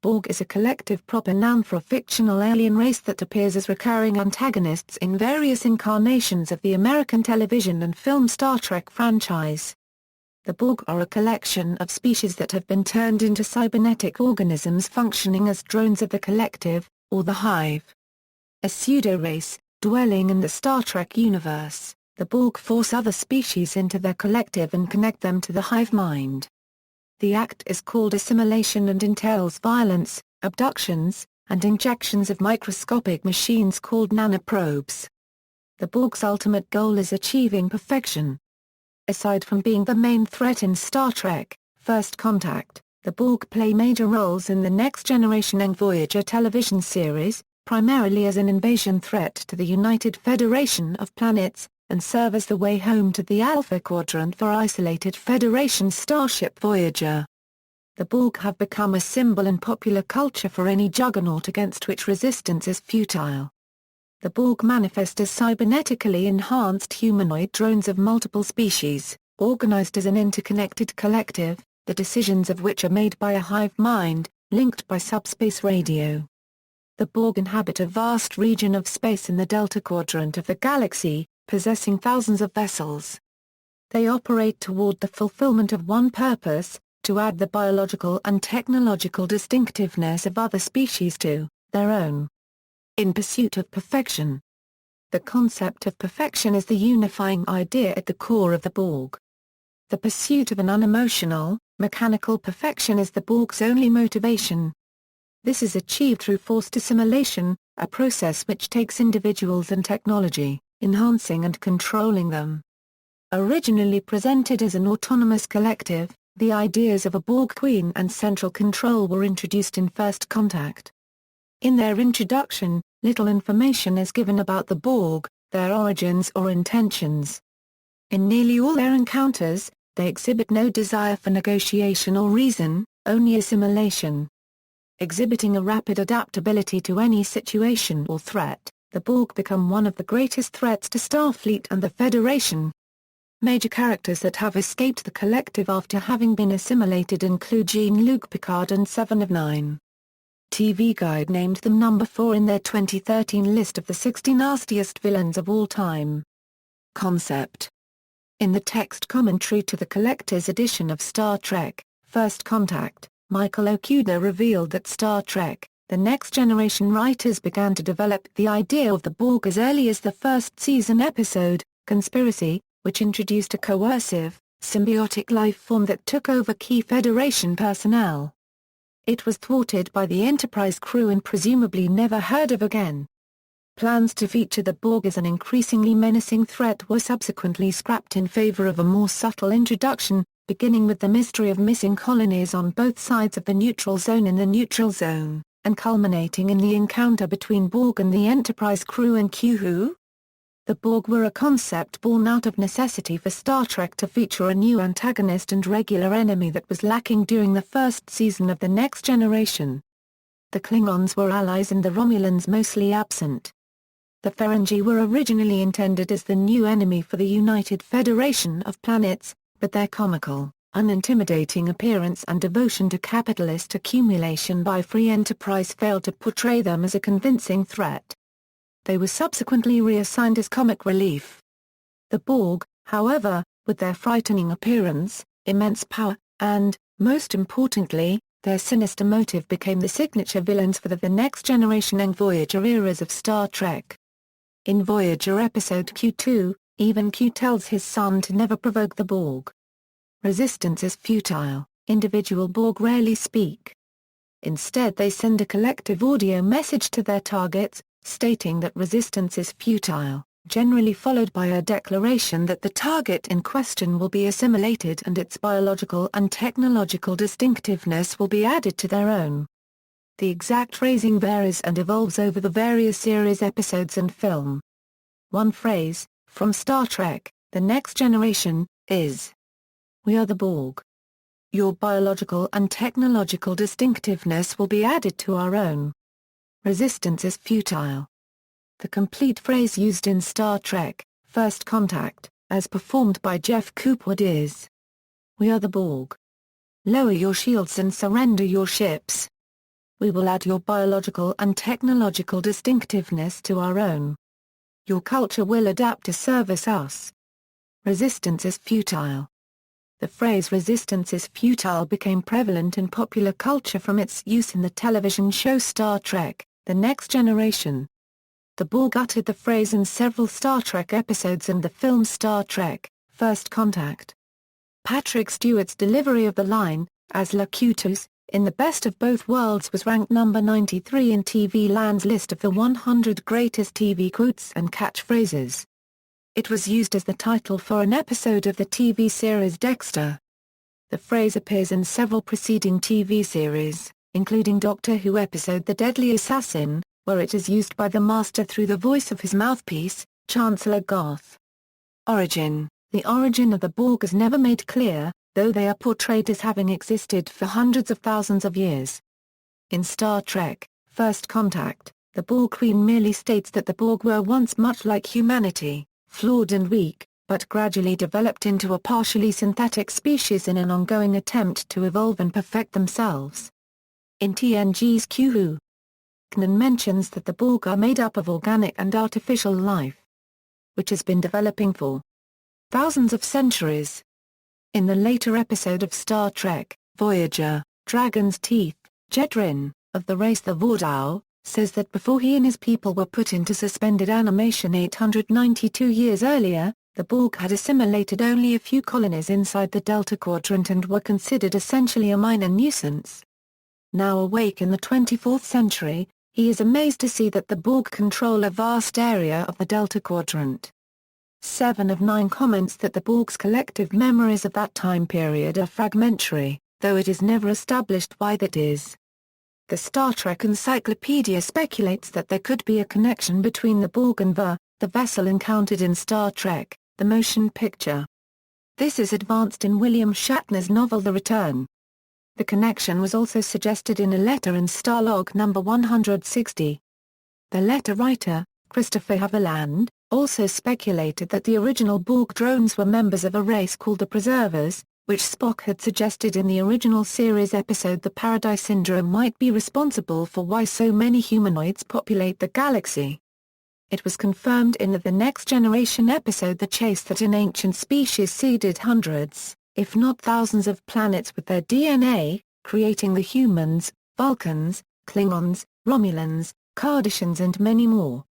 Borg is a collective proper noun for a fictional alien race that appears as recurring antagonists in various incarnations of the American television and film Star Trek franchise. The Borg are a collection of species that have been turned into cybernetic organisms functioning as drones of the collective, or the hive. A pseudo-race, dwelling in the Star Trek universe, the Borg force other species into their collective and connect them to the hive mind. The act is called assimilation and entails violence, abductions, and injections of microscopic machines called nanoprobes. The Borg's ultimate goal is achieving perfection. Aside from being the main threat in Star Trek, First Contact, the Borg play major roles in the Next Generation and Voyager television series, primarily as an invasion threat to the United Federation of Planets, and serve as the way home to the Alpha Quadrant for isolated Federation starship Voyager. The Borg have become a symbol in popular culture for any juggernaut against which resistance is futile. The Borg manifest as cybernetically enhanced humanoid drones of multiple species, organized as an interconnected collective, the decisions of which are made by a hive mind, linked by subspace radio. The Borg inhabit a vast region of space in the Delta Quadrant of the galaxy, possessing thousands of vessels. They operate toward the fulfillment of one purpose, to add the biological and technological distinctiveness of other species to their own. In pursuit of perfection. The concept of perfection is the unifying idea at the core of the Borg. The pursuit of an unemotional, mechanical perfection is the Borg's only motivation. This is achieved through forced assimilation, a process which takes individuals and technology, enhancing and controlling them. Originally presented as an autonomous collective, the ideas of a Borg Queen and central control were introduced in First Contact. In their introduction, little information is given about the Borg, their origins or intentions. In nearly all their encounters, they exhibit no desire for negotiation or reason, only assimilation. Exhibiting a rapid adaptability to any situation or threat, the Borg become one of the greatest threats to Starfleet and the Federation. Major characters that have escaped the collective after having been assimilated include Jean-Luc Picard and Seven of Nine. TV Guide named them number 4 in their 2013 list of the 60 nastiest villains of all time. Concept. In the text commentary to the Collector's edition of Star Trek, First Contact, Michael Okuda revealed that Star Trek, The Next Generation writers began to develop the idea of the Borg as early as the first season episode, Conspiracy, which introduced a coercive, symbiotic life form that took over key Federation personnel. It was thwarted by the Enterprise crew and presumably never heard of again. Plans to feature the Borg as an increasingly menacing threat were subsequently scrapped in favor of a more subtle introduction, beginning with the mystery of missing colonies on both sides of the neutral zone in the neutral zone, and culminating in the encounter between Borg and the Enterprise crew in Q-Who? The Borg were a concept born out of necessity for Star Trek to feature a new antagonist and regular enemy that was lacking during the first season of The Next Generation. The Klingons were allies and the Romulans mostly absent. The Ferengi were originally intended as the new enemy for the United Federation of Planets, but their comical, unintimidating appearance and devotion to capitalist accumulation by Free Enterprise failed to portray them as a convincing threat. They were subsequently reassigned as comic relief. The Borg, however, with their frightening appearance, immense power, and, most importantly, their sinister motive became the signature villains for the Next Generation and Voyager eras of Star Trek. In Voyager episode Q2, even Q tells his son to never provoke the Borg. Resistance is futile, individual Borg rarely speak. Instead they send a collective audio message to their targets, stating that resistance is futile, generally followed by a declaration that the target in question will be assimilated and its biological and technological distinctiveness will be added to their own. The exact phrasing varies and evolves over the various series episodes and film. One phrase, from Star Trek, The Next Generation, is: "We are the Borg. Your biological and technological distinctiveness will be added to our own. Resistance is futile." The complete phrase used in Star Trek, First Contact, as performed by Jeff Coopwood is: "We are the Borg. Lower your shields and surrender your ships." We will add your biological and technological distinctiveness to our own. Your culture will adapt to service us. Resistance is futile. The phrase resistance is futile became prevalent in popular culture from its use in the television show Star Trek, The Next Generation. The Borg uttered the phrase in several Star Trek episodes and the film Star Trek, First Contact. Patrick Stewart's delivery of the line, as locutus, in The Best of Both Worlds was ranked number 93 in TV Land's list of the 100 greatest TV quotes and catchphrases. It was used as the title for an episode of the TV series Dexter. The phrase appears in several preceding TV series, including Doctor Who episode The Deadly Assassin, where it is used by the Master through the voice of his mouthpiece, Chancellor Garth. Origin. The origin of the Borg is never made clear, though they are portrayed as having existed for hundreds of thousands of years. In Star Trek, First Contact, the Borg Queen merely states that the Borg were once much like humanity, flawed and weak, but gradually developed into a partially synthetic species in an ongoing attempt to evolve and perfect themselves. In TNG's Q. Knan mentions that the Borg are made up of organic and artificial life, which has been developing for thousands of centuries. In the later episode of Star Trek, Voyager, Dragon's Teeth, Jedrin, of the race the Vordau, says that before he and his people were put into suspended animation 892 years earlier, the Borg had assimilated only a few colonies inside the Delta Quadrant and were considered essentially a minor nuisance. Now awake in the 24th century, he is amazed to see that the Borg control a vast area of the Delta Quadrant. 7 of 9 comments that the Borg's collective memories of that time period are fragmentary, though it is never established why that is. The Star Trek Encyclopedia speculates that there could be a connection between the Borg and the vessel encountered in Star Trek, the motion picture. This is advanced in William Shatner's novel The Return. The connection was also suggested in a letter in Starlog No. 160. The letter writer, Christopher Haviland, also speculated that the original Borg drones were members of a race called the Preservers, which Spock had suggested in the original series episode The Paradise Syndrome might be responsible for why so many humanoids populate the galaxy. It was confirmed in the Next Generation episode The Chase that an ancient species seeded hundreds, if not thousands of planets with their DNA, creating the humans, Vulcans, Klingons, Romulans, Cardassians and many more.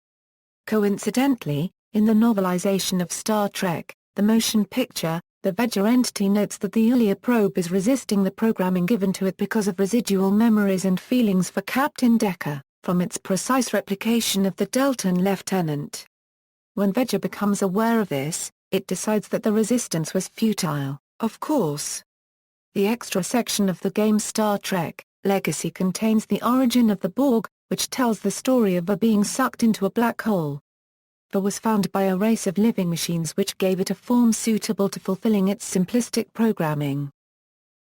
Coincidentally, in the novelization of Star Trek, the motion picture, the Voyager entity notes that the Ulia probe is resisting the programming given to it because of residual memories and feelings for Captain Decker, from its precise replication of the Deltan lieutenant. When Voyager becomes aware of this, it decides that the resistance was futile, of course. The extra section of the game Star Trek Legacy contains the origin of the Borg, which tells the story of a being sucked into a black hole. The was found by a race of living machines which gave it a form suitable to fulfilling its simplistic programming.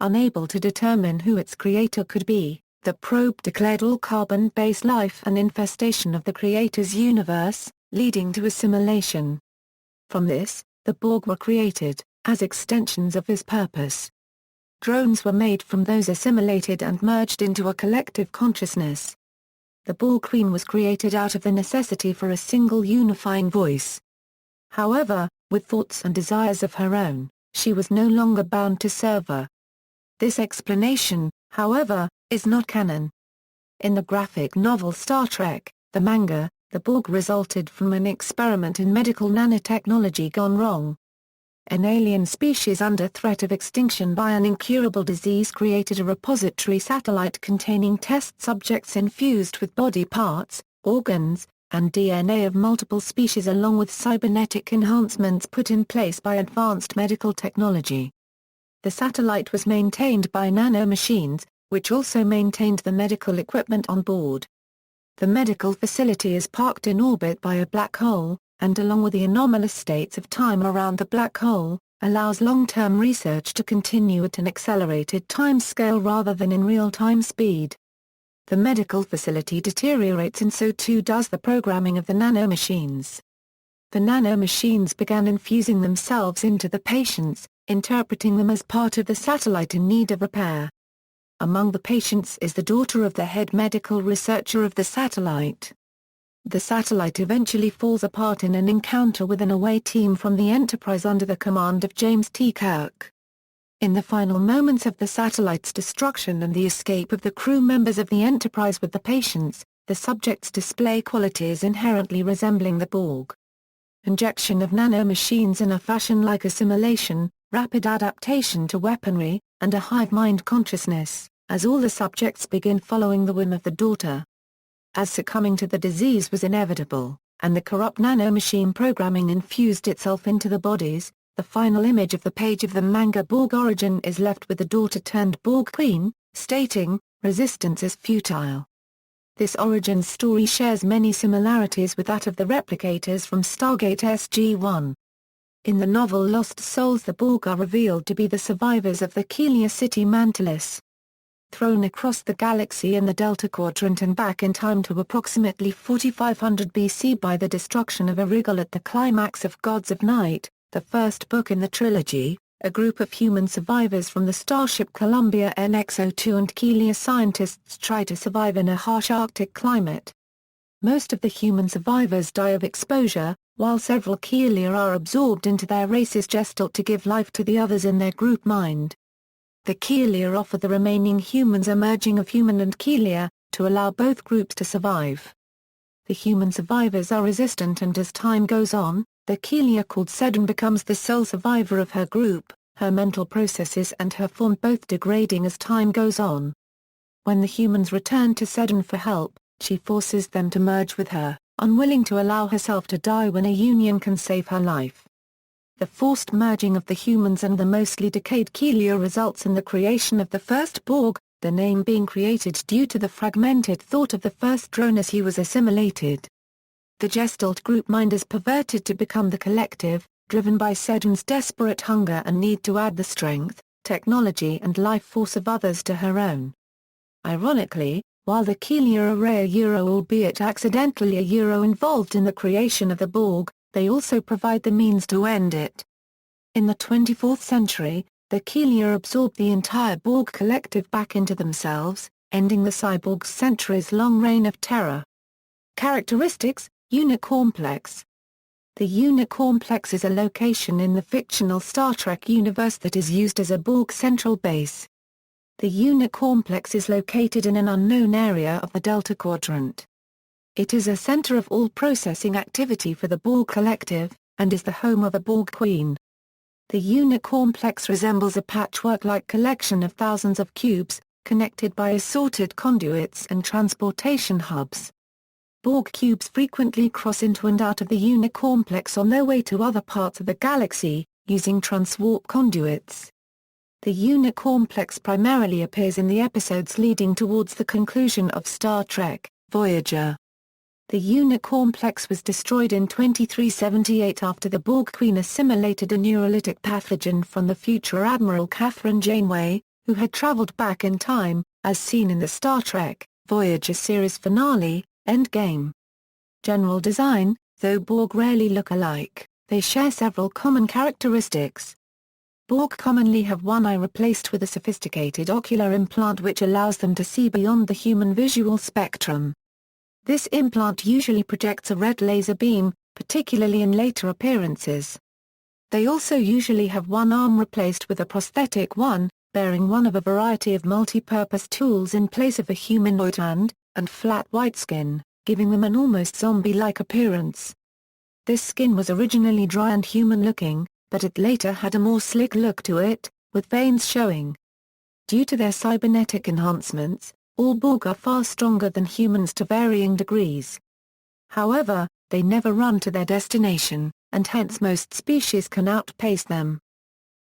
Unable to determine who its creator could be, the probe declared all carbon-based life an infestation of the creator's universe, leading to assimilation. From this, the Borg were created, as extensions of his purpose. Drones were made from those assimilated and merged into a collective consciousness. The Borg Queen was created out of the necessity for a single unifying voice. However, with thoughts and desires of her own, she was no longer bound to serve her. This explanation, however, is not canon. In the graphic novel Star Trek, the manga, the Borg resulted from an experiment in medical nanotechnology gone wrong. An alien species under threat of extinction by an incurable disease created a repository satellite containing test subjects infused with body parts, organs, and DNA of multiple species along with cybernetic enhancements put in place by advanced medical technology. The satellite was maintained by Nano machines, which also maintained the medical equipment on board. The medical facility is parked in orbit by a black hole, and along with the anomalous states of time around the black hole, allows long-term research to continue at an accelerated timescale rather than in real-time speed. The medical facility deteriorates and so too does the programming of the nano-machines. The nano-machines began infusing themselves into the patients, interpreting them as part of the satellite in need of repair. Among the patients is the daughter of the head medical researcher of the satellite. The satellite eventually falls apart in an encounter with an away team from the Enterprise under the command of James T. Kirk. In the final moments of the satellite's destruction and the escape of the crew members of the Enterprise with the patients, the subjects display qualities inherently resembling the Borg. Injection of nanomachines in a fashion like assimilation, rapid adaptation to weaponry, and a hive mind consciousness, as all the subjects begin following the whim of the daughter. As succumbing to the disease was inevitable, and the corrupt nanomachine programming infused itself into the bodies, the final image of the page of the manga Borg Origin is left with the daughter turned Borg Queen, stating, "Resistance is futile." This origin story shares many similarities with that of the replicators from Stargate SG-1. In the novel Lost Souls, the Borg are revealed to be the survivors of the Keelia city Mantalis. Thrown across the galaxy in the Delta Quadrant and back in time to approximately 4500 BC by the destruction of Erigel at the climax of Gods of Night, the first book in the trilogy, a group of human survivors from the starship Columbia NX-02 and Keelia scientists try to survive in a harsh Arctic climate. Most of the human survivors die of exposure, while several Keelia are absorbed into their race's gestalt to give life to the others in their group mind. The Keelia offer the remaining humans a merging of human and Keelia, to allow both groups to survive. The human survivors are resistant, and as time goes on, the Keelia called Sedan becomes the sole survivor of her group, her mental processes and her form both degrading as time goes on. When the humans return to Sedan for help, she forces them to merge with her, unwilling to allow herself to die when a union can save her life. The forced merging of the humans and the mostly decayed Keelia results in the creation of the first Borg, the name being created due to the fragmented thought of the first drone as he was assimilated. The Gestalt group mind is perverted to become the collective, driven by Sedan's desperate hunger and need to add the strength, technology and life force of others to her own. Ironically, while the Keelia array albeit accidentally involved in the creation of the Borg, they also provide the means to end it. In the 24th century, the Keelia absorbed the entire Borg Collective back into themselves, ending the cyborg's centuries-long reign of terror. Characteristics: Unicorn Plex. The Unicorn Plex is a location in the fictional Star Trek universe that is used as a Borg central base. The Unicorn Plex is located in an unknown area of the Delta Quadrant. It is a center of all processing activity for the Borg Collective, and is the home of a Borg Queen. The Unicorn Plex resembles a patchwork-like collection of thousands of cubes, connected by assorted conduits and transportation hubs. Borg cubes frequently cross into and out of the Unicorn Plex on their way to other parts of the galaxy, using transwarp conduits. The Unicorn Plex primarily appears in the episodes leading towards the conclusion of Star Trek, Voyager. The Unicorn Plex was destroyed in 2378 after the Borg Queen assimilated a neurolytic pathogen from the future Admiral Catherine Janeway, who had traveled back in time, as seen in the Star Trek, Voyager series finale, Endgame. General design: though Borg rarely look alike, they share several common characteristics. Borg commonly have one eye replaced with a sophisticated ocular implant which allows them to see beyond the human visual spectrum. This implant usually projects a red laser beam, particularly in later appearances. They also usually have one arm replaced with a prosthetic one, bearing one of a variety of multi-purpose tools in place of a humanoid hand, and flat white skin, giving them an almost zombie-like appearance. This skin was originally dry and human-looking, but it later had a more slick look to it, with veins showing. Due to their cybernetic enhancements, all Borg are far stronger than humans to varying degrees. However, they never run to their destination, and hence most species can outpace them.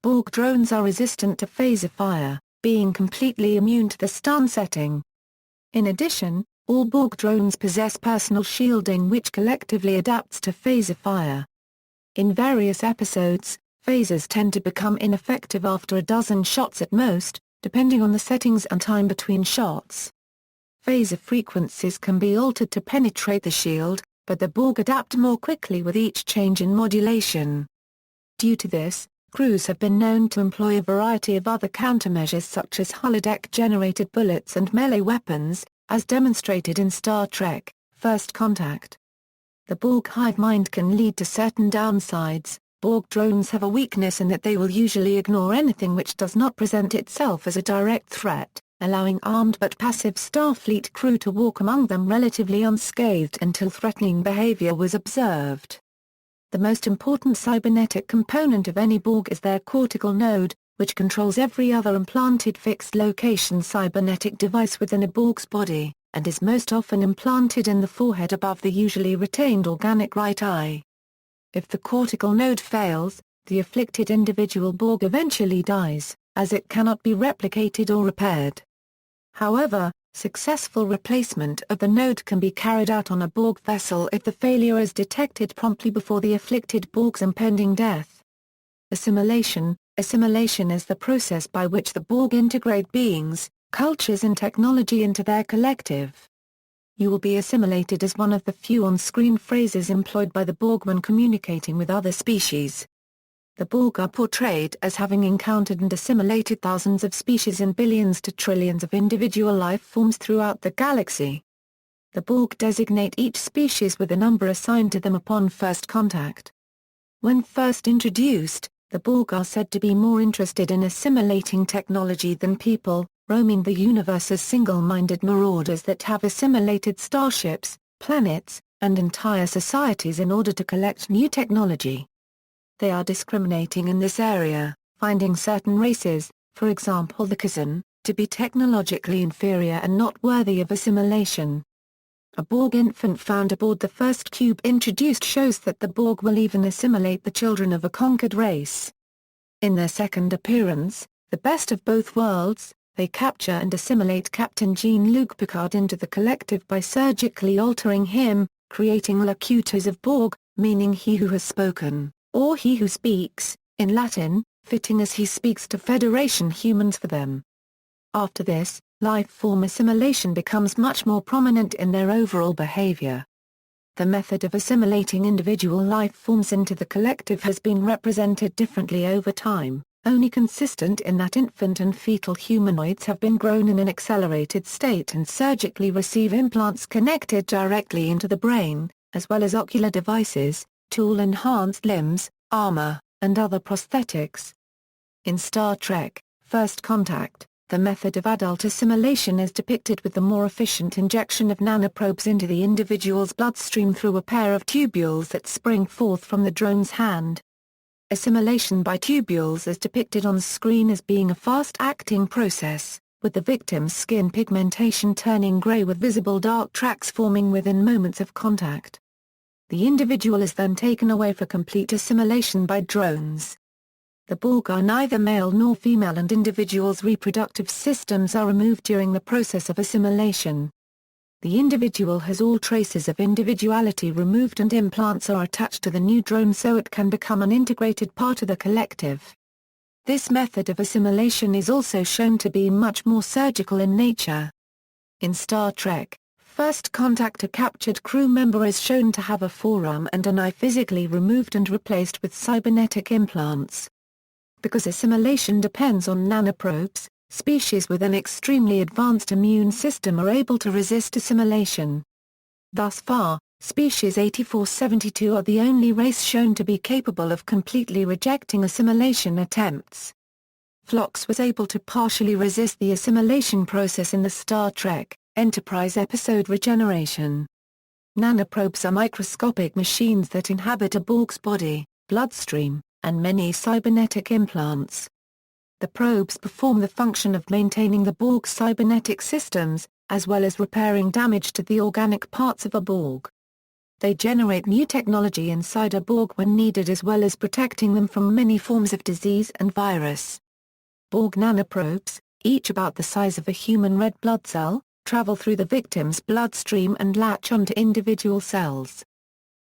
Borg drones are resistant to phaser fire, being completely immune to the stun setting. In addition, all Borg drones possess personal shielding which collectively adapts to phaser fire. In various episodes, phasers tend to become ineffective after a dozen shots at most, depending on the settings and time between shots. Phaser frequencies can be altered to penetrate the shield, but the Borg adapt more quickly with each change in modulation. Due to this, crews have been known to employ a variety of other countermeasures such as holodeck-generated bullets and melee weapons, as demonstrated in Star Trek: First Contact. The Borg hive mind can lead to certain downsides. Borg drones have a weakness in that they will usually ignore anything which does not present itself as a direct threat, allowing armed but passive Starfleet crew to walk among them relatively unscathed until threatening behavior was observed. The most important cybernetic component of any Borg is their Cortical Node, which controls every other implanted fixed-location cybernetic device within a Borg's body, and is most often implanted in the forehead above the usually retained organic right eye. If the cortical node fails, the afflicted individual Borg eventually dies, as it cannot be replicated or repaired. However, successful replacement of the node can be carried out on a Borg vessel if the failure is detected promptly before the afflicted Borg's impending death. Assimilation. Assimilation is the process by which the Borg integrate beings, cultures and technology into their collective. You will be assimilated is one of the few on-screen phrases employed by the Borg when communicating with other species. The Borg are portrayed as having encountered and assimilated thousands of species and billions to trillions of individual life forms throughout the galaxy. The Borg designate each species with a number assigned to them upon first contact. When first introduced, the Borg are said to be more interested in assimilating technology than people, roaming the universe as single-minded marauders that have assimilated starships, planets, and entire societies in order to collect new technology. They are discriminating in this area, finding certain races, for example the Kazan, to be technologically inferior and not worthy of assimilation. A Borg infant found aboard the first cube introduced shows that the Borg will even assimilate the children of a conquered race. In their second appearance, The Best of Both Worlds, they capture and assimilate Captain Jean-Luc Picard into the collective by surgically altering him, creating locutors of Borg, meaning he who has spoken, or he who speaks, in Latin, fitting as he speaks to Federation humans for them. After this, life-form assimilation becomes much more prominent in their overall behavior. The method of assimilating individual life forms into the collective has been represented differently over time, only consistent in that infant and fetal humanoids have been grown in an accelerated state and surgically receive implants connected directly into the brain, as well as ocular devices, tool-enhanced limbs, armor, and other prosthetics. In Star Trek: First Contact, the method of adult assimilation is depicted with the more efficient injection of nanoprobes into the individual's bloodstream through a pair of tubules that spring forth from the drone's hand. Assimilation by tubules is depicted on screen as being a fast-acting process, with the victim's skin pigmentation turning gray with visible dark tracks forming within moments of contact. The individual is then taken away for complete assimilation by drones. The Borg are neither male nor female and individuals' reproductive systems are removed during the process of assimilation. The individual has all traces of individuality removed and implants are attached to the new drone so it can become an integrated part of the collective. This method of assimilation is also shown to be much more surgical in nature. In Star Trek: First Contact, a captured crew member is shown to have a forearm and an eye physically removed and replaced with cybernetic implants. Because assimilation depends on nanoprobes, species with an extremely advanced immune system are able to resist assimilation. Thus far, species 8472 are the only race shown to be capable of completely rejecting assimilation attempts. Phlox was able to partially resist the assimilation process in the Star Trek Enterprise episode Regeneration. Nanoprobes are microscopic machines that inhabit a Borg's body, bloodstream, and many cybernetic implants. The probes perform the function of maintaining the Borg's cybernetic systems, as well as repairing damage to the organic parts of a Borg. They generate new technology inside a Borg when needed as well as protecting them from many forms of disease and virus. Borg nanoprobes, each about the size of a human red blood cell, travel through the victim's bloodstream and latch onto individual cells.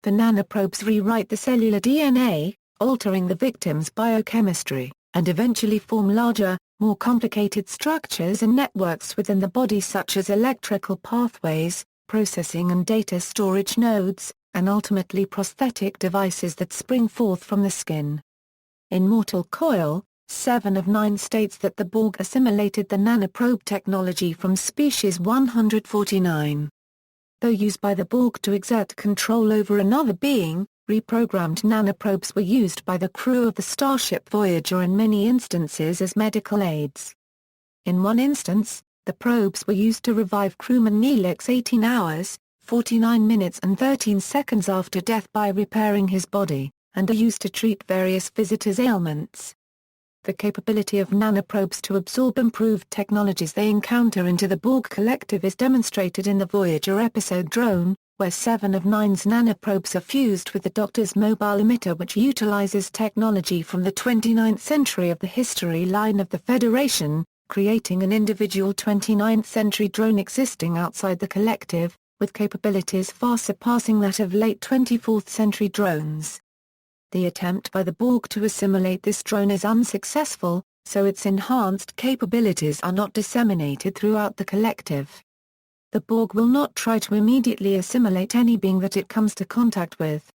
The nanoprobes rewrite the cellular DNA, altering the victim's biochemistry, and eventually form larger, more complicated structures and networks within the body such as electrical pathways, processing and data storage nodes, and ultimately prosthetic devices that spring forth from the skin. In Mortal Coil, 7 of 9 states that the Borg assimilated the nanoprobe technology from species 149. Though used by the Borg to exert control over another being, reprogrammed nanoprobes were used by the crew of the starship Voyager in many instances as medical aids. In one instance, the probes were used to revive crewman Neelix 18 hours, 49 minutes and 13 seconds after death by repairing his body, and are used to treat various visitors' ailments. The capability of nanoprobes to absorb improved technologies they encounter into the Borg Collective is demonstrated in the Voyager episode Drone, where 7 of 9's nanoprobes are fused with the Doctor's mobile emitter, which utilizes technology from the 29th century of the history line of the Federation, creating an individual 29th century drone existing outside the Collective, with capabilities far surpassing that of late 24th century drones. The attempt by the Borg to assimilate this drone is unsuccessful, so its enhanced capabilities are not disseminated throughout the Collective. The Borg will not try to immediately assimilate any being that it comes to contact with.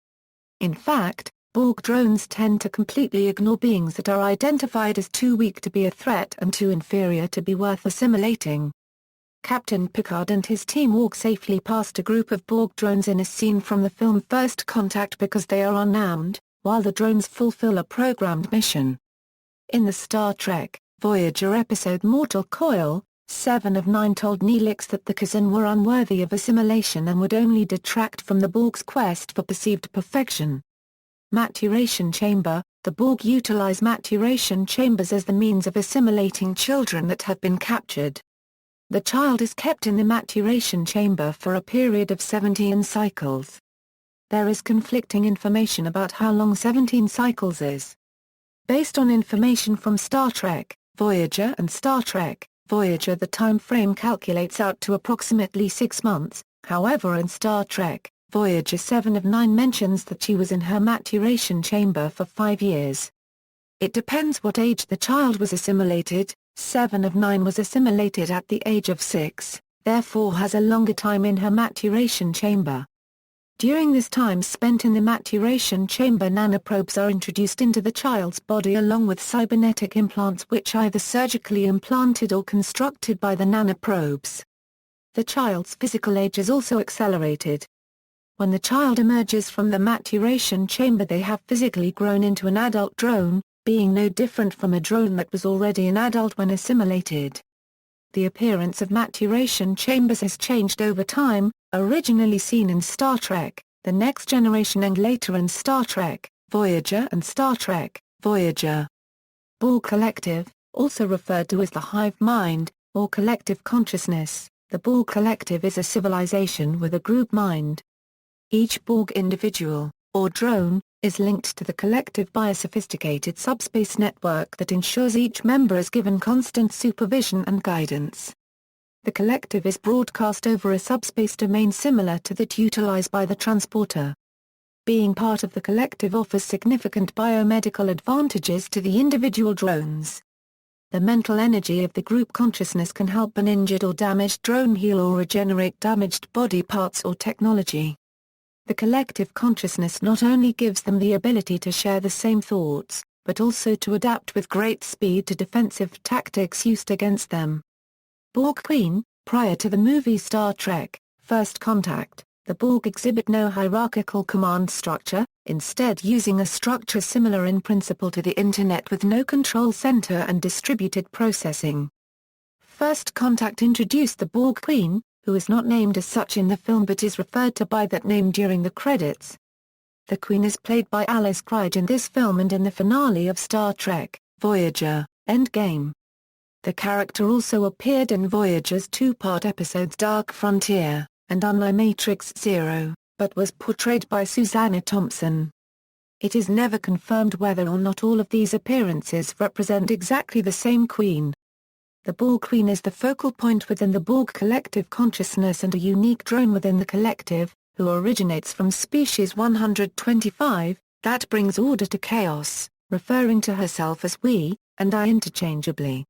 In fact, Borg drones tend to completely ignore beings that are identified as too weak to be a threat and too inferior to be worth assimilating. Captain Picard and his team walk safely past a group of Borg drones in a scene from the film First Contact because they are unarmed, while the drones fulfill a programmed mission. In the Star Trek Voyager episode Mortal Coil, 7 of 9 told Neelix that the Kazan were unworthy of assimilation and would only detract from the Borg's quest for perceived perfection. Maturation Chamber. The Borg utilize maturation chambers as the means of assimilating children that have been captured. The child is kept in the maturation chamber for a period of 17 cycles. There is conflicting information about how long 17 cycles is. Based on information from Star Trek Voyager and Star Trek Voyager, the time frame calculates out to approximately 6 months, however in Star Trek Voyager 7 of 9 mentions that she was in her maturation chamber for 5 years. It depends what age the child was assimilated. 7 of 9 was assimilated at the age of 6, therefore has a longer time in her maturation chamber. During this time spent in the maturation chamber, nanoprobes are introduced into the child's body along with cybernetic implants which either surgically implanted or constructed by the nanoprobes. The child's physical age is also accelerated. When the child emerges from the maturation chamber, they have physically grown into an adult drone, being no different from a drone that was already an adult when assimilated. The appearance of maturation chambers has changed over time, originally seen in Star Trek, The Next Generation and later in Star Trek, Voyager and Star Trek, Voyager. Borg Collective, also referred to as the hive mind, or collective consciousness, the Borg Collective is a civilization with a group mind. Each Borg individual, or drone, is linked to the collective by a sophisticated subspace network that ensures each member is given constant supervision and guidance. The collective is broadcast over a subspace domain similar to that utilized by the transporter. Being part of the collective offers significant biomedical advantages to the individual drones. The mental energy of the group consciousness can help an injured or damaged drone heal or regenerate damaged body parts or technology. The collective consciousness not only gives them the ability to share the same thoughts, but also to adapt with great speed to defensive tactics used against them. Borg Queen. Prior to the movie Star Trek, First Contact, the Borg exhibit no hierarchical command structure, instead using a structure similar in principle to the Internet with no control center and distributed processing. First Contact introduced the Borg Queen, who is not named as such in the film but is referred to by that name during the credits. The Queen is played by Alice Krige in this film and in the finale of Star Trek, Voyager, Endgame. The character also appeared in Voyager's two-part episodes Dark Frontier and Unlimited Zero, but was portrayed by Susanna Thompson. It is never confirmed whether or not all of these appearances represent exactly the same Queen. The Borg Queen is the focal point within the Borg collective consciousness and a unique drone within the collective, who originates from species 125, that brings order to chaos, referring to herself as we, and I interchangeably.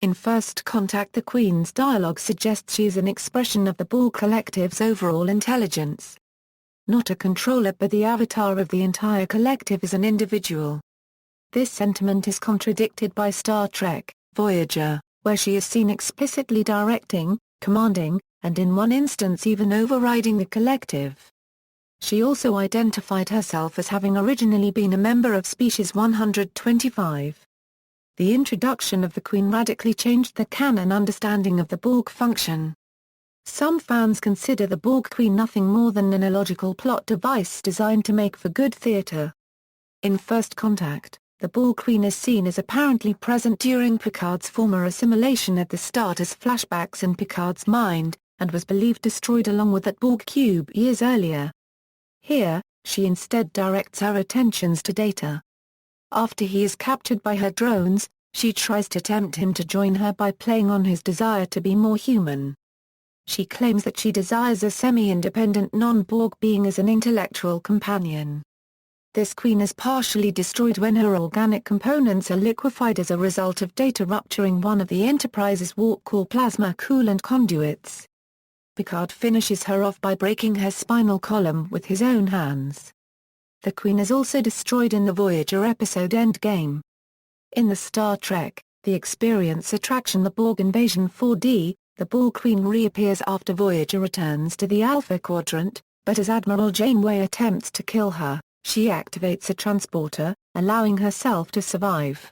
In First Contact, the Queen's dialogue suggests she is an expression of the Borg collective's overall intelligence. Not a controller but the avatar of the entire collective as an individual. This sentiment is contradicted by Star Trek, Voyager, where she is seen explicitly directing, commanding, and in one instance even overriding the collective. She also identified herself as having originally been a member of Species 125. The introduction of the Queen radically changed the canon understanding of the Borg function. Some fans consider the Borg Queen nothing more than an illogical plot device designed to make for good theatre. In First Contact, the Borg Queen is seen as apparently present during Picard's former assimilation at the start as flashbacks in Picard's mind, and was believed destroyed along with that Borg cube years earlier. Here, she instead directs her attentions to Data. After he is captured by her drones, she tries to tempt him to join her by playing on his desire to be more human. She claims that she desires a semi-independent non-Borg being as an intellectual companion. This Queen is partially destroyed when her organic components are liquefied as a result of Data rupturing one of the Enterprise's warp-core plasma coolant conduits. Picard finishes her off by breaking her spinal column with his own hands. The Queen is also destroyed in the Voyager episode Endgame. In the Star Trek, The Experience attraction The Borg Invasion 4D, the Borg Queen reappears after Voyager returns to the Alpha Quadrant, but as Admiral Janeway attempts to kill her, she activates a transporter, allowing herself to survive.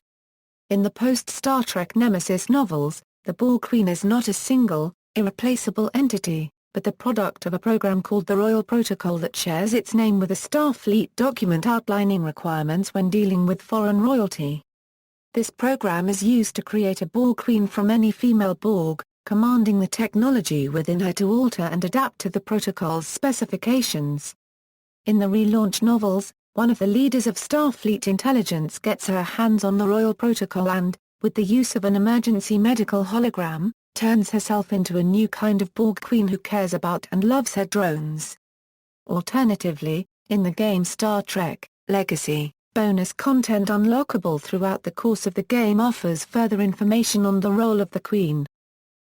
In the post-Star Trek Nemesis novels, the Borg Queen is not a single, irreplaceable entity, but the product of a program called the Royal Protocol that shares its name with a Starfleet document outlining requirements when dealing with foreign royalty. This program is used to create a Borg Queen from any female Borg, commanding the technology within her to alter and adapt to the protocol's specifications. In the relaunch novels, one of the leaders of Starfleet intelligence gets her hands on the Royal Protocol and, with the use of an emergency medical hologram, turns herself into a new kind of Borg Queen who cares about and loves her drones. Alternatively, in the game Star Trek Legacy, bonus content unlockable throughout the course of the game offers further information on the role of the Queen.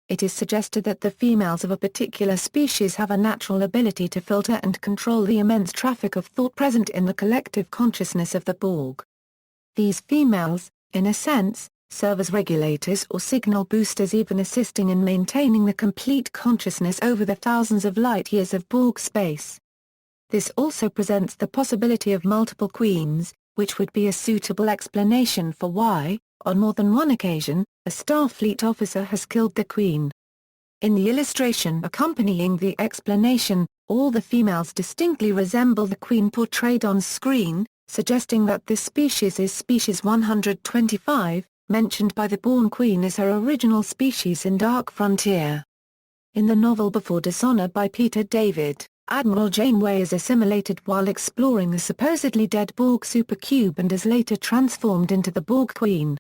It is suggested that the females of a particular species have a natural ability to filter and control the immense traffic of thought present in the collective consciousness of the Borg. These females, in a sense, serve as regulators or signal boosters, even assisting in maintaining the complete consciousness over the thousands of light-years of Borg space. This also presents the possibility of multiple queens, which would be a suitable explanation for why, on more than one occasion, a Starfleet officer has killed the Queen. In the illustration accompanying the explanation, all the females distinctly resemble the Queen portrayed on screen, suggesting that this species is Species 125, mentioned by the Borg Queen as her original species in Dark Frontier. In the novel Before Dishonor by Peter David, Admiral Janeway is assimilated while exploring the supposedly dead Borg supercube and is later transformed into the Borg Queen.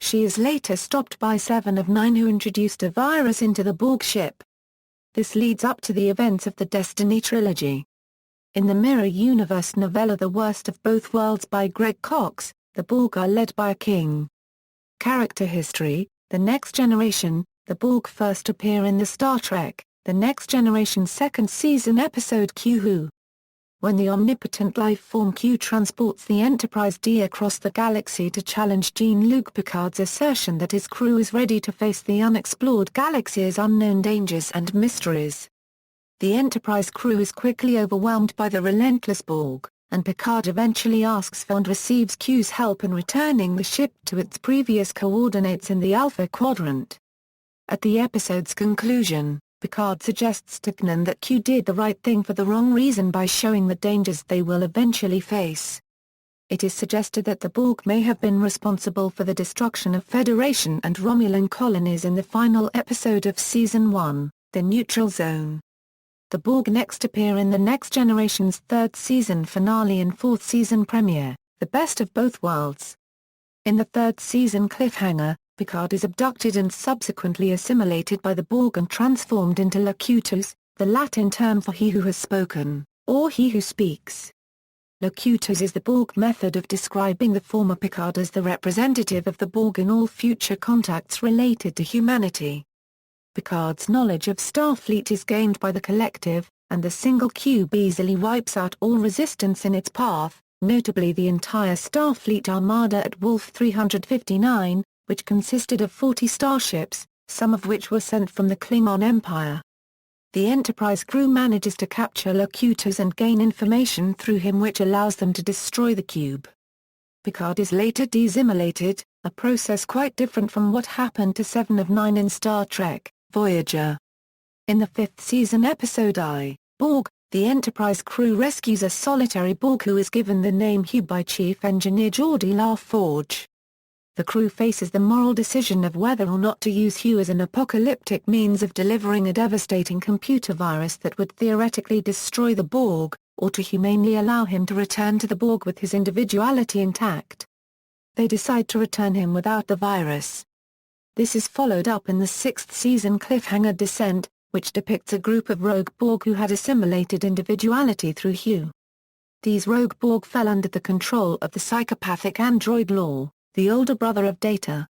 She is later stopped by Seven of Nine, who introduced a virus into the Borg ship. This leads up to the events of the Destiny trilogy. In the Mirror Universe novella The Worst of Both Worlds by Greg Cox, the Borg are led by a king. Character history: The Next Generation. The Borg first appear in the Star Trek The Next Generation second season episode Q Who. When the omnipotent life-form Q transports the Enterprise D across the galaxy to challenge Jean-Luc Picard's assertion that his crew is ready to face the unexplored galaxy's unknown dangers and mysteries. The Enterprise crew is quickly overwhelmed by the relentless Borg, and Picard eventually asks for and receives Q's help in returning the ship to its previous coordinates in the Alpha Quadrant. At the episode's conclusion, Picard suggests to Knan that Q did the right thing for the wrong reason by showing the dangers they will eventually face. It is suggested that the Borg may have been responsible for the destruction of Federation and Romulan colonies in the final episode of Season 1, The Neutral Zone. The Borg next appear in the Next Generation's third season finale and fourth season premiere, The Best of Both Worlds. In the third season Cliffhanger, Picard is abducted and subsequently assimilated by the Borg and transformed into locutus, the Latin term for he who has spoken, or he who speaks. Locutus is the Borg method of describing the former Picard as the representative of the Borg in all future contacts related to humanity. Picard's knowledge of Starfleet is gained by the collective, and the single cube easily wipes out all resistance in its path, notably the entire Starfleet armada at Wolf 359, which consisted of 40 starships, some of which were sent from the Klingon Empire. The Enterprise crew manages to capture Locutus and gain information through him which allows them to destroy the cube. Picard is later de-assimilated, a process quite different from what happened to 7 of 9 in Star Trek, Voyager. In the 5th season episode I, Borg, the Enterprise crew rescues a solitary Borg who is given the name Hugh by Chief Engineer Geordi LaForge. The crew faces the moral decision of whether or not to use Hugh as an apocalyptic means of delivering a devastating computer virus that would theoretically destroy the Borg, or to humanely allow him to return to the Borg with his individuality intact. They decide to return him without the virus. This is followed up in the 6th season Cliffhanger Descent, which depicts a group of rogue Borg who had assimilated individuality through Hugh. These rogue Borg fell under the control of the psychopathic android Lore, the older brother of Data.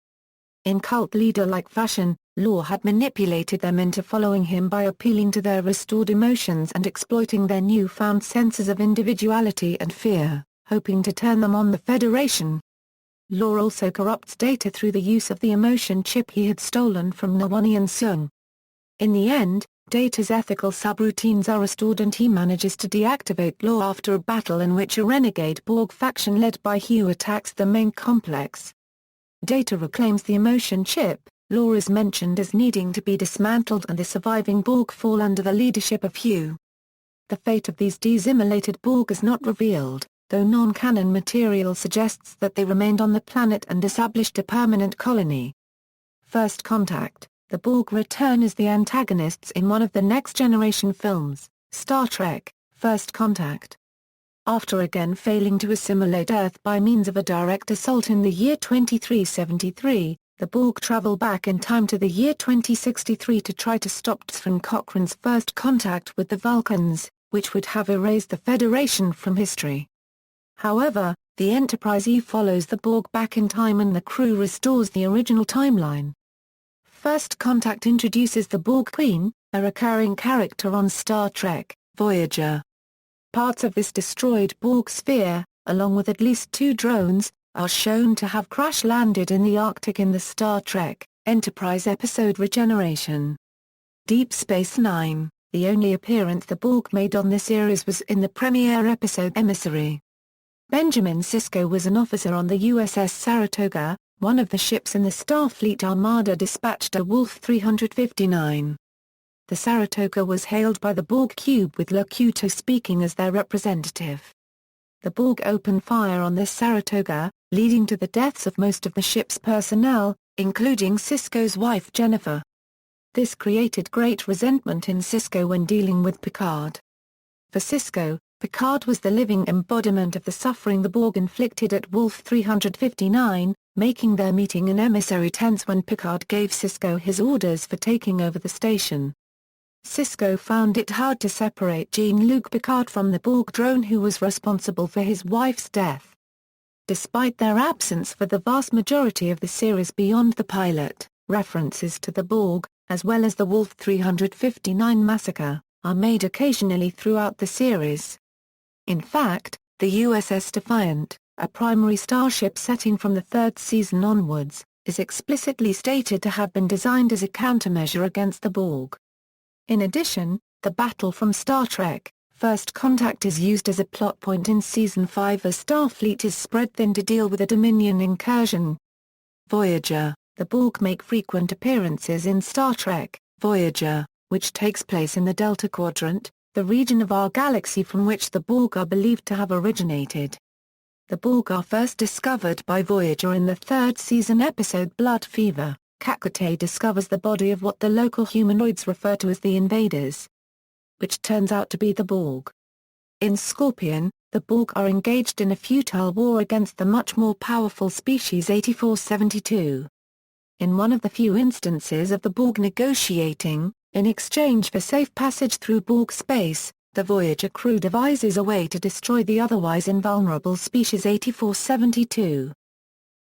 In cult leader-like fashion, Lore had manipulated them into following him by appealing to their restored emotions and exploiting their newfound senses of individuality and fear, hoping to turn them on the Federation. Lore also corrupts Data through the use of the emotion chip he had stolen from Nawani and Sung. In the end, Data's ethical subroutines are restored and he manages to deactivate Lore after a battle in which a renegade Borg faction led by Hugh attacks the main complex. Data reclaims the emotion chip, Lore is mentioned as needing to be dismantled and the surviving Borg fall under the leadership of Hugh. The fate of these de-assimilated Borg is not revealed, though non-canon material suggests that they remained on the planet and established a permanent colony. First Contact. The Borg return as the antagonists in one of the Next Generation films, Star Trek, First Contact. After again failing to assimilate Earth by means of a direct assault in the year 2373, the Borg travel back in time to the year 2063 to try to stop Tsvan Cochrane's first contact with the Vulcans, which would have erased the Federation from history. However, the Enterprise E follows the Borg back in time and the crew restores the original timeline. First Contact introduces the Borg Queen, a recurring character on Star Trek, Voyager. Parts of this destroyed Borg sphere, along with at least 2 drones, are shown to have crash-landed in the Arctic in the Star Trek, Enterprise episode Regeneration. Deep Space Nine, the only appearance the Borg made on this series was in the premiere episode Emissary. Benjamin Sisko was an officer on the USS Saratoga, one of the ships in the Starfleet Armada dispatched to Wolf 359. The Saratoga was hailed by the Borg cube with Locutus speaking as their representative. The Borg opened fire on this Saratoga, leading to the deaths of most of the ship's personnel, including Sisko's wife Jennifer. This created great resentment in Sisko when dealing with Picard. For Sisko, Picard was the living embodiment of the suffering the Borg inflicted at Wolf 359, making their meeting an emissary tense when Picard gave Sisko his orders for taking over the station. Sisko found it hard to separate Jean-Luc Picard from the Borg drone who was responsible for his wife's death. Despite their absence for the vast majority of the series beyond the pilot, references to the Borg, as well as the Wolf 359 massacre, are made occasionally throughout the series. In fact, the USS Defiant, a primary starship setting from the 3rd season onwards, is explicitly stated to have been designed as a countermeasure against the Borg. In addition, the battle from Star Trek, First Contact is used as a plot point in Season 5 as Starfleet is spread thin to deal with a Dominion incursion. Voyager, the Borg make frequent appearances in Star Trek, Voyager, which takes place in the Delta Quadrant, the region of our galaxy from which the Borg are believed to have originated. The Borg are first discovered by Voyager in the 3rd season episode Blood Fever. Chakotay discovers the body of what the local humanoids refer to as the Invaders, which turns out to be the Borg. In Scorpion, the Borg are engaged in a futile war against the much more powerful species 8472. In one of the few instances of the Borg negotiating, in exchange for safe passage through Borg space, the Voyager crew devises a way to destroy the otherwise invulnerable species 8472.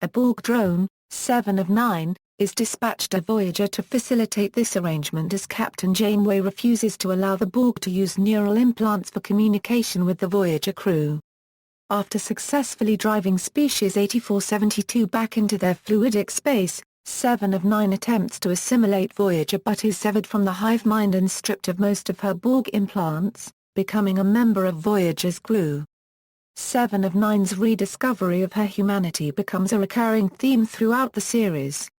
A Borg drone, 7 of 9, is dispatched to Voyager to facilitate this arrangement as Captain Janeway refuses to allow the Borg to use neural implants for communication with the Voyager crew. After successfully driving Species 8472 back into their fluidic space, 7 of 9 attempts to assimilate Voyager but is severed from the hive mind and stripped of most of her Borg implants, becoming a member of Voyager's crew. 7 of 9's rediscovery of her humanity becomes a recurring theme throughout the series.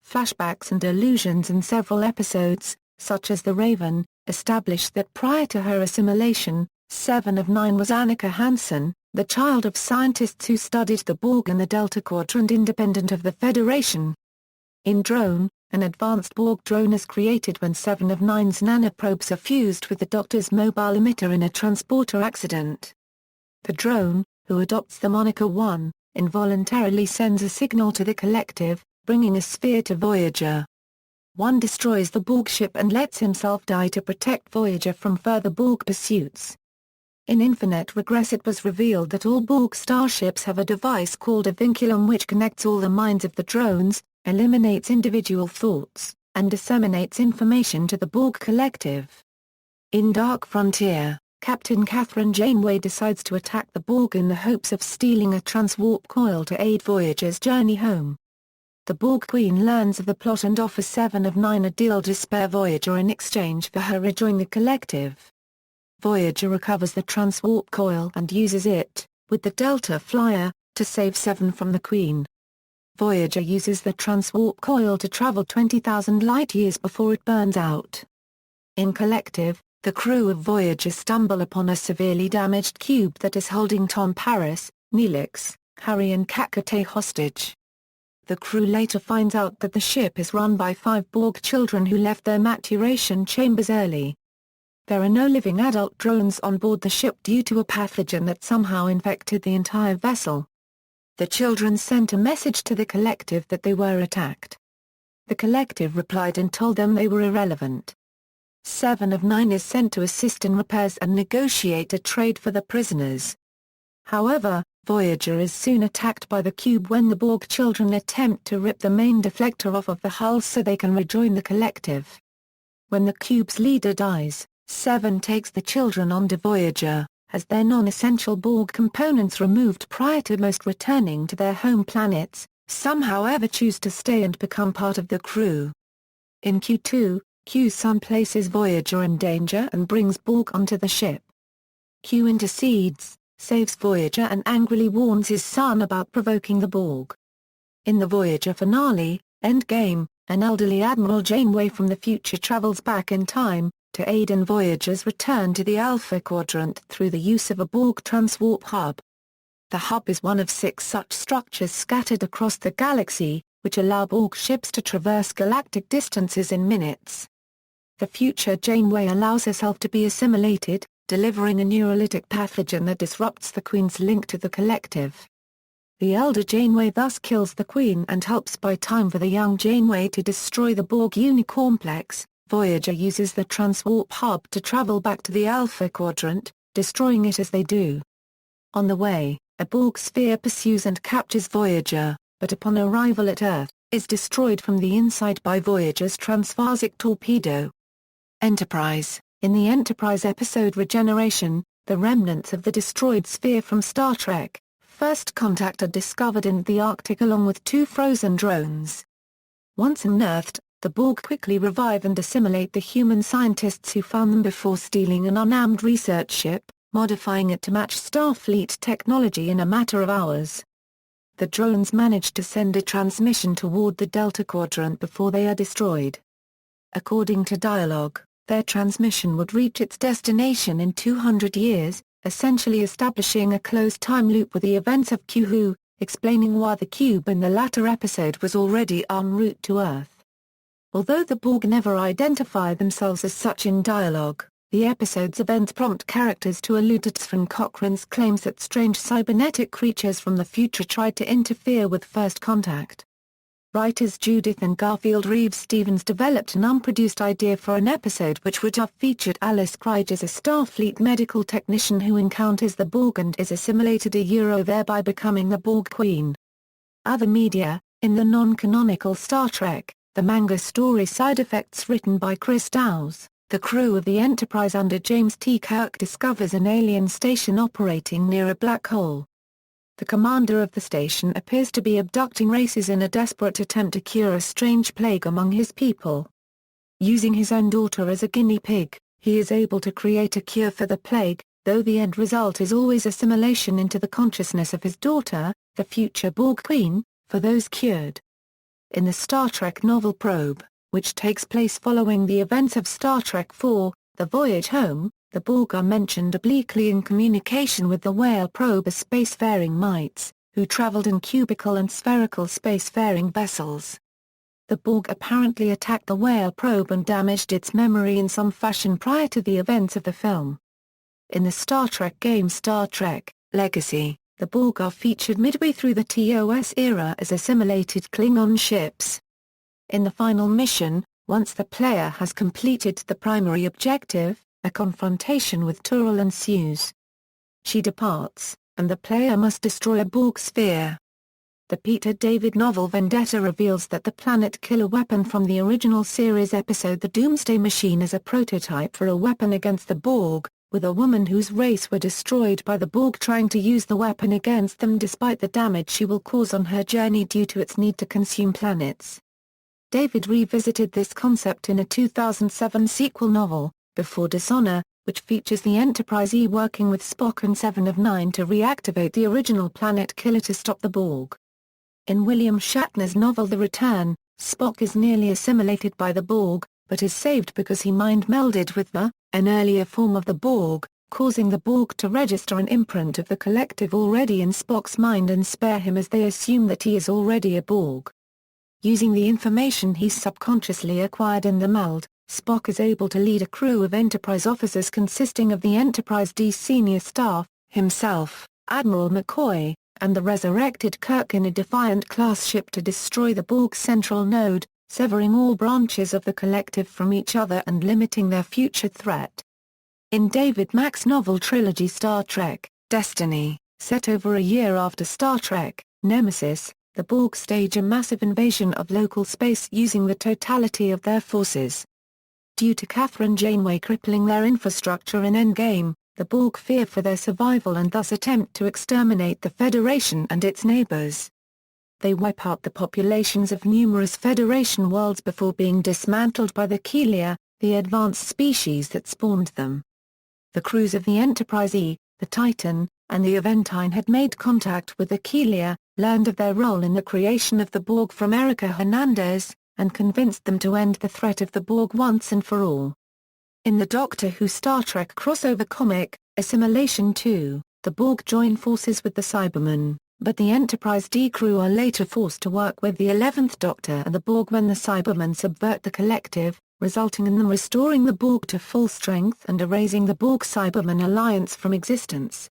Flashbacks and allusions in several episodes, such as The Raven, establish that prior to her assimilation, 7 of 9 was Annika Hansen, the child of scientists who studied the Borg in the Delta Quadrant independent of the Federation. In Drone, an advanced Borg drone is created when 7 of 9's nanoprobes are fused with the Doctor's mobile emitter in a transporter accident. The drone, who adopts the moniker 1, involuntarily sends a signal to the Collective, bringing a sphere to Voyager. 1 destroys the Borg ship and lets himself die to protect Voyager from further Borg pursuits. In Infinite Regress it was revealed that all Borg starships have a device called a vinculum which connects all the minds of the drones, eliminates individual thoughts, and disseminates information to the Borg Collective. In Dark Frontier, Captain Catherine Janeway decides to attack the Borg in the hopes of stealing a transwarp coil to aid Voyager's journey home. The Borg Queen learns of the plot and offers 7 of 9 a deal to spare Voyager in exchange for her rejoin the Collective. Voyager recovers the transwarp coil and uses it, with the Delta Flyer, to save 7 from the Queen. Voyager uses the transwarp coil to travel 20,000 light-years before it burns out. In Collective, the crew of Voyager stumble upon a severely damaged cube that is holding Tom Paris, Neelix, Harry and Kakate hostage. The crew later finds out that the ship is run by 5 Borg children who left their maturation chambers early. There are no living adult drones on board the ship due to a pathogen that somehow infected the entire vessel. The children sent a message to the Collective that they were attacked. The Collective replied and told them they were irrelevant. 7 of 9 is sent to assist in repairs and negotiate a trade for the prisoners. However, Voyager is soon attacked by the cube when the Borg children attempt to rip the main deflector off of the hull so they can rejoin the Collective. When the cube's leader dies, 7 takes the children onto Voyager, has their non-essential Borg components removed prior to most returning to their home planets. Some however choose to stay and become part of the crew. In Q2, Q's son places Voyager in danger and brings Borg onto the ship. Q intercedes, saves Voyager and angrily warns his son about provoking the Borg. In the Voyager finale, Endgame, an elderly Admiral Janeway from the future travels back in time, to aid in Voyager's return to the Alpha Quadrant through the use of a Borg transwarp hub. The hub is one of 6 such structures scattered across the galaxy, which allow Borg ships to traverse galactic distances in minutes. The future Janeway allows herself to be assimilated, delivering a neurolytic pathogen that disrupts the Queen's link to the Collective. The elder Janeway thus kills the Queen and helps buy time for the young Janeway to destroy the Borg Unicorn Plex. Voyager uses the transwarp hub to travel back to the Alpha Quadrant, destroying it as they do. On the way, a Borg sphere pursues and captures Voyager, but upon arrival at Earth, is destroyed from the inside by Voyager's transphasic torpedo. Enterprise. In the Enterprise episode Regeneration, the remnants of the destroyed sphere from Star Trek, First Contact are discovered in the Arctic along with 2 frozen drones. Once unearthed, the Borg quickly revive and assimilate the human scientists who found them before stealing an unarmed research ship, modifying it to match Starfleet technology in a matter of hours. The drones manage to send a transmission toward the Delta Quadrant before they are destroyed. According to dialogue, their transmission would reach its destination in 200 years, essentially establishing a closed time loop with the events of Q, explaining why the cube in the latter episode was already en route to Earth. Although the Borg never identify themselves as such in dialogue, the episode's events prompt characters to allude to Tsvon Cochrane's claims that strange cybernetic creatures from the future tried to interfere with First Contact. Writers Judith and Garfield Reeves-Stevens developed an unproduced idea for an episode which would have featured Alice Krige as a Starfleet medical technician who encounters the Borg and is assimilated thereby becoming the Borg Queen. Other media. In the non-canonical Star Trek, the manga story Side Effects written by Chris Dowse, the crew of the Enterprise under James T. Kirk discovers an alien station operating near a black hole. The commander of the station appears to be abducting races in a desperate attempt to cure a strange plague among his people. Using his own daughter as a guinea pig, he is able to create a cure for the plague, though the end result is always assimilation into the consciousness of his daughter, the future Borg Queen, for those cured. In the Star Trek novel Probe, which takes place following the events of Star Trek IV, The Voyage Home, the Borg are mentioned obliquely in communication with the whale probe as spacefaring mites, who traveled in cubical and spherical spacefaring vessels. The Borg apparently attacked the whale probe and damaged its memory in some fashion prior to the events of the film. In the Star Trek game Star Trek: Legacy, the Borg are featured midway through the TOS era as assimilated Klingon ships. In the final mission, once the player has completed the primary objective, a confrontation with Tyrell ensues. She departs, and the player must destroy a Borg sphere. The Peter David novel Vendetta reveals that the planet killer weapon from the original series episode The Doomsday Machine is a prototype for a weapon against the Borg, with a woman whose race were destroyed by the Borg trying to use the weapon against them despite the damage she will cause on her journey due to its need to consume planets. David revisited this concept in a 2007 sequel novel, Before Dishonor, which features the Enterprise E working with Spock and Seven of Nine to reactivate the original planet killer to stop the Borg. In William Shatner's novel The Return, Spock is nearly assimilated by the Borg, but is saved because he mind-melded with an earlier form of the Borg, causing the Borg to register an imprint of the collective already in Spock's mind and spare him as they assume that he is already a Borg. Using the information he subconsciously acquired in the meld, Spock is able to lead a crew of Enterprise officers consisting of the Enterprise D senior staff, himself, Admiral McCoy, and the resurrected Kirk in a Defiant-class ship to destroy the Borg's central node, severing all branches of the collective from each other and limiting their future threat. In David Mack's novel trilogy Star Trek: Destiny, set over a year after Star Trek: Nemesis, the Borg stage a massive invasion of local space using the totality of their forces. Due to Catherine Janeway crippling their infrastructure in Endgame, the Borg fear for their survival and thus attempt to exterminate the Federation and its neighbors. They wipe out the populations of numerous Federation worlds before being dismantled by the Keelia, the advanced species that spawned them. The crews of the Enterprise E, the Titan, and the Aventine had made contact with the Keelia, learned of their role in the creation of the Borg from Erica Hernandez, and convinced them to end the threat of the Borg once and for all. In the Doctor Who Star Trek crossover comic, Assimilation 2, the Borg join forces with the Cybermen, but the Enterprise D crew are later forced to work with the 11th Doctor and the Borg when the Cybermen subvert the collective, resulting in them restoring the Borg to full strength and erasing the Borg-Cybermen alliance from existence.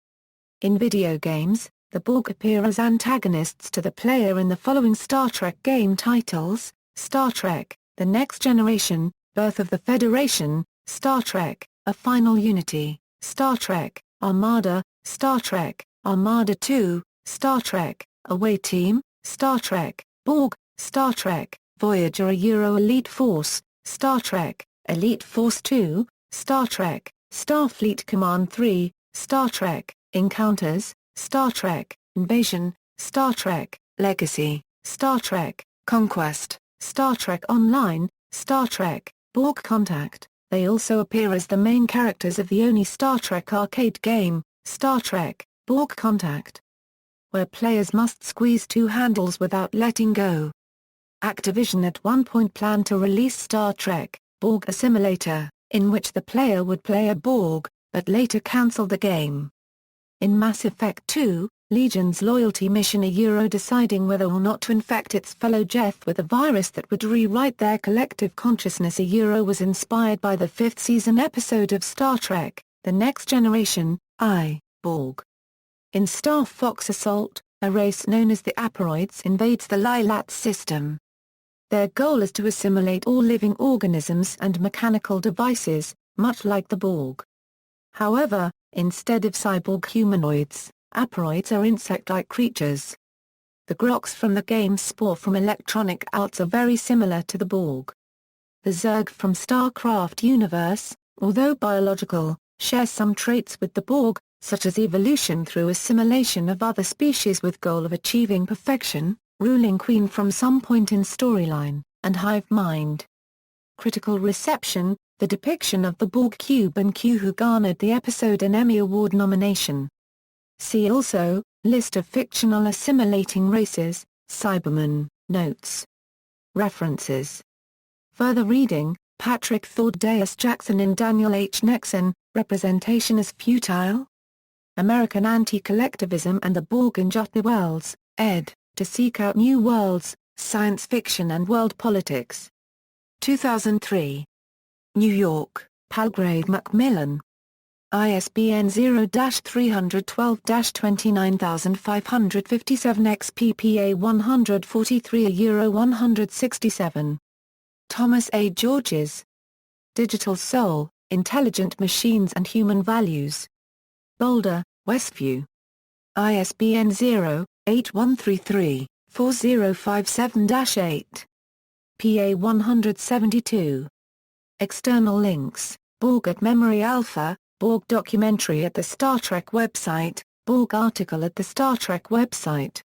In video games, the Borg appear as antagonists to the player in the following Star Trek game titles: Star Trek: The Next Generation, Birth of the Federation, Star Trek: A Final Unity, Star Trek: Armada, Star Trek: Armada 2, Star Trek: Away Team, Star Trek: Borg, Star Trek: Voyager Elite Force, Star Trek: Elite Force 2, Star Trek: Starfleet Command 3, Star Trek: Encounters, Star Trek: Invasion, Star Trek: Legacy, Star Trek: Conquest, Star Trek Online, Star Trek: Borg Contact. They also appear as the main characters of the only Star Trek arcade game, Star Trek: Borg Contact, where players must squeeze two handles without letting go. Activision at one point planned to release Star Trek: Borg Assimilator, in which the player would play a Borg, but later cancelled the game. In Mass Effect 2, Legion's loyalty mission deciding whether or not to infect its fellow Geth with a virus that would rewrite their collective consciousness was inspired by the 5th season episode of Star Trek: The Next Generation, Borg. In Star Fox Assault, a race known as the Aporoids invades the Lilat system. Their goal is to assimilate all living organisms and mechanical devices, much like the Borg. However, instead of cyborg humanoids, Aporoids are insect-like creatures. The Groks from the game spore from electronic arts are very similar to the Borg. The Zerg from StarCraft universe, although biological, share some traits with the Borg, such as evolution through assimilation of other species with goal of achieving perfection, ruling Queen from some point in storyline, and hive mind. Critical reception, the depiction of the Borg Cube and Q who garnered the episode an Emmy Award nomination. See also, List of fictional assimilating races, Cyberman, Notes. References. Further reading, Patrick Thordeus Jackson and Daniel H. Nexon, Representation is Futile? American Anti-Collectivism and the Borg in J. Wells, ed., To Seek Out New Worlds, Science Fiction and World Politics. 2003. New York, Palgrave Macmillan. ISBN 0-312-29557 XPPA 143 Thomas A. Georges. Digital Soul, Intelligent Machines and Human Values. Boulder, Westview. ISBN 0-8133-4057-8. PA 172. External links, Borg at Memory Alpha, Borg documentary at the Star Trek website, Borg article at the Star Trek website.